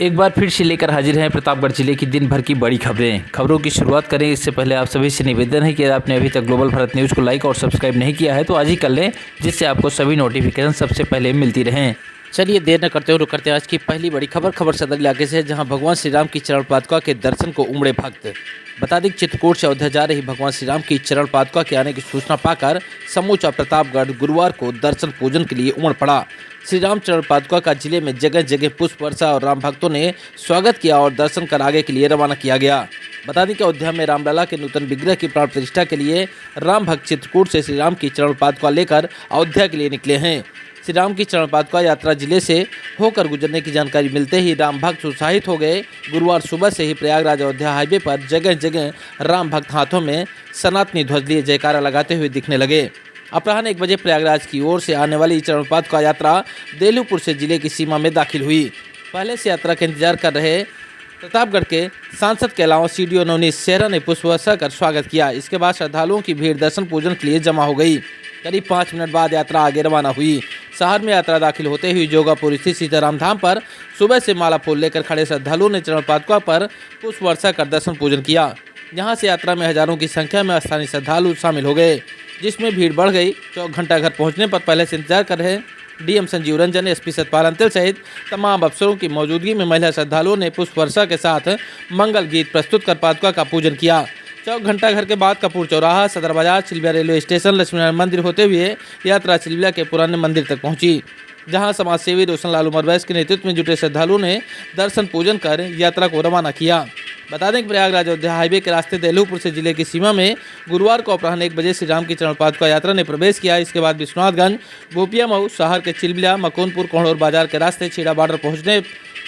एक बार फिर से लेकर हाजिर हैं प्रतापगढ़ जिले की दिन भर की बड़ी खबरों की शुरुआत करें। इससे पहले आप सभी से निवेदन है कि यदि आपने अभी तक ग्लोबल भारत न्यूज़ को लाइक और सब्सक्राइब नहीं किया है तो आज ही कर लें, जिससे आपको सभी नोटिफिकेशन सबसे पहले मिलती रहें। चलिए देर न करते हुए रुक करते हैं आज की पहली बड़ी खबर सदर इलाके से, जहां भगवान श्री राम की चरण पादुका के दर्शन को उमड़े भक्त। बता दें चित्रकूट से अयोध्या जा रही भगवान श्री राम की चरण पादुका के आने की सूचना पाकर समूचा प्रतापगढ़ गुरुवार को दर्शन पूजन के लिए उमड़ पड़ा। श्री राम चरण पादुका का जिले में जगह जगह पुष्प वर्षा और राम भक्तों ने स्वागत किया और दर्शन कर आगे के लिए रवाना किया गया। बता दें कि अयोध्या में रामलला के नूतन विग्रह की प्राण प्रतिष्ठा के लिए राम भक्त चित्रकूट से श्री राम की चरण पादुका लेकर अयोध्या के लिए निकले हैं। श्री राम की चरण पादुका यात्रा जिले से होकर गुजरने की जानकारी मिलते ही राम भक्त उत्साहित हो गए। गुरुवार सुबह से ही प्रयागराज अयोध्या हाईवे पर जगह जगह राम भक्त हाथों में सनातनी ध्वज लिए जयकारा लगाते हुए दिखने लगे। अपराह्न 1 बजे प्रयागराज की ओर से आने वाली चरण पादुका यात्रा देलूपुर से जिले की सीमा में दाखिल हुई। पहले से यात्रा का इंतजार कर रहे प्रतापगढ़ के सांसद के अलावा सीडीओ नवनीत सेहरा ने पुष्प वर्षा कर स्वागत किया। इसके बाद श्रद्धालुओं की भीड़ दर्शन पूजन के लिए जमा हो गई। करीब 5 मिनट बाद यात्रा आगे रवाना हुई। शहर में यात्रा दाखिल होते हुए जोगापुर स्थित सीताराम धाम पर सुबह से माला फूल लेकर खड़े श्रद्धालुओं ने चरण पादुका पर पुष्प वर्षा कर दर्शन पूजन किया। यहाँ से यात्रा में हजारों की संख्या में स्थानीय श्रद्धालु शामिल हो गए, जिसमें भीड़ बढ़ गई। 4 घंटा घर पहुँचने पर पहले से इंतजार कर रहे डीएम संजीव रंजन, एसपी सतपाल अंतिल सहित तमाम अफसरों की मौजूदगी में महिला श्रद्धालुओं ने पुष्प वर्षा के साथ मंगल गीत प्रस्तुत कर पादुका का पूजन किया। 4 घंटा घर के बाद कपूर चौराहा, सदर बाजार, चिल्बिया रेलवे स्टेशन, लक्ष्मीनारायण मंदिर होते हुए यात्रा चिल्बिया के पुराने मंदिर तक पहुंची, जहां समाज सेवी रोशन लाल उमर वैस के नेतृत्व में जुटे श्रद्धालुओं ने दर्शन पूजन कर यात्रा को रवाना किया। बता दें कि प्रयागराज अयोध्या हाईवे के रास्ते देलूपुर से जिले की सीमा में गुरुवार को अपराह्न 1 बजे श्री राम की चरण पादुका यात्रा ने प्रवेश किया। इसके बाद विश्वनाथगंज, गोपिया मऊ, शहर के चिल्बिया, मकोनपुर, कोहड़ौर बाजार के रास्ते छीड़ा बॉर्डर पहुंचने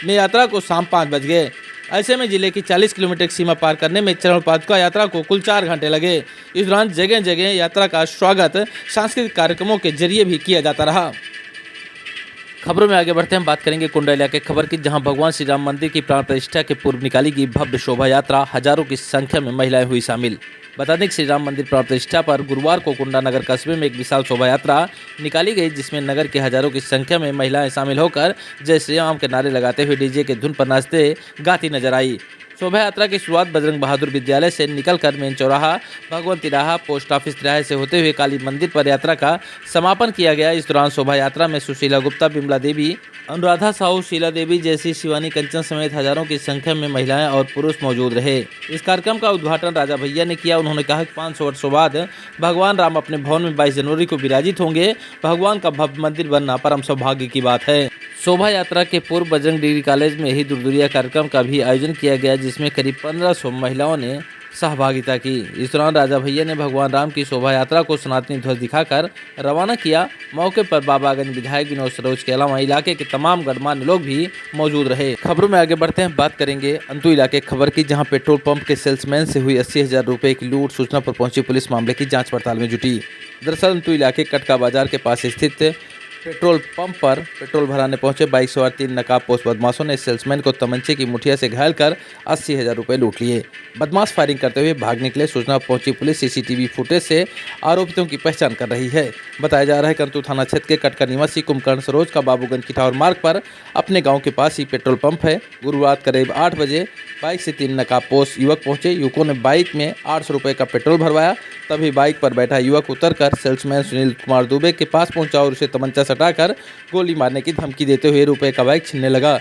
में यात्रा को शाम 5 बज गए। ऐसे में जिले की 40 किलोमीटर की सीमा पार करने में चरण पादुका यात्रा को कुल 4 घंटे लगे। इस दौरान जगह जगह यात्रा का स्वागत सांस्कृतिक कार्यक्रमों के जरिए भी किया जाता रहा। खबरों में आगे बढ़ते हैं, बात करेंगे कुंडा इलाके खबर की, जहां भगवान श्री राम मंदिर की प्राण प्रतिष्ठा के पूर्व निकाली गई भव्य शोभा यात्रा, हजारों की संख्या में महिलाएं हुई शामिल। बता दें कि श्री राम मंदिर प्राण प्रतिष्ठा पर गुरुवार को कुंडा नगर कस्बे में एक विशाल शोभा यात्रा निकाली गई, जिसमें नगर के हजारों की संख्या में महिलाएं शामिल होकर जय श्री राम के नारे लगाते हुए डीजे के धुन पर नाचते गाती नजर आई। शोभा यात्रा की शुरुआत बजरंग बहादुर विद्यालय से निकलकर मेन चौराहा, भगवंती राह, पोस्ट ऑफिस तिराहे से होते हुए काली मंदिर पर यात्रा का समापन किया गया। इस दौरान शोभा यात्रा में सुशीला गुप्ता, बिमला देवी, अनुराधा साहू, शीला देवी जैसी शिवानी कंचन समेत हजारों की संख्या में महिलाएं और पुरुष मौजूद रहे। इस कार्यक्रम का उद्घाटन राजा भैया ने किया। उन्होंने कहा कि 500 वर्षों बाद भगवान राम अपने भवन में 22 जनवरी को विराजित होंगे। भगवान का भव्य मंदिर बनना परम सौभाग्य की बात है। शोभा यात्रा के पूर्व बजरंग डिग्री कॉलेज में ही दूरदूरिया कार्यक्रम का भी आयोजन किया गया, जिसमें करीब 1500 महिलाओं ने सहभागिता की। इस दौरान राजा भैया ने भगवान राम की शोभा यात्रा को सनातनी ध्वज दिखाकर रवाना किया। मौके पर बाबागंज विधायक विनोद सरोज के अलावा इलाके के तमाम गणमान्य लोग भी मौजूद रहे। खबरों में आगे बढ़ते हैं, बात करेंगे अंतु इलाके खबर की, जहां पेट्रोल पंप के सेल्समैन से हुई 80,000 रुपये की लूट। सूचना पर पहुंची पुलिस मामले की जाँच पड़ताल में जुटी। दरअसल अंतु इलाके कटका बाजार के पास स्थित पेट्रोल पंप पर पेट्रोल भराने पहुंचे बाइक सवार 3 नकाबपोश बदमाशों ने सेल्समैन को तमंचे की मुठिया से घायल कर 80,000 रुपये लूट लिए। बदमाश फायरिंग करते हुए भाग निकले। सूचना पहुंची पुलिस सीसीटीवी फुटेज से आरोपितों की पहचान कर रही है। बताया जा रहा है कि अंतु थाना क्षेत्र के कटका निवासी कुंभकर्ण सरोज का बाबूगंज किठावर मार्ग पर अपने गाँव के पास ही पेट्रोल पंप है। गुरुवार करीब 8 बजे बाइक से 3 नकाबपोश युवक पहुंचे। युवकों ने बाइक में 800 रुपये का पेट्रोल भरवाया। तभी बाइक पर बैठा युवक उतरकर सेल्समैन सुनील कुमार दुबे के पास पहुंचा और उसे तमंचा सटाकर गोली मारने की धमकी देते हुए रुपए का बाइक छीनने लगा।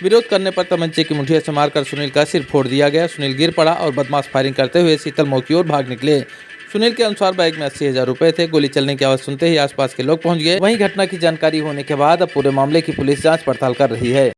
विरोध करने पर तमंचे की मुठिया से मारकर सुनील का सिर फोड़ दिया गया। सुनील गिर पड़ा और बदमाश फायरिंग करते हुए शीतल मऊ की ओर भाग निकले। सुनील के अनुसार बाइक में 80,000 रुपये थे। गोली चलने की आवाज सुनते ही आसपास के लोग पहुंच गए। वहीं घटना की जानकारी होने के बाद अब पूरे मामले की पुलिस जाँच पड़ताल कर रही है।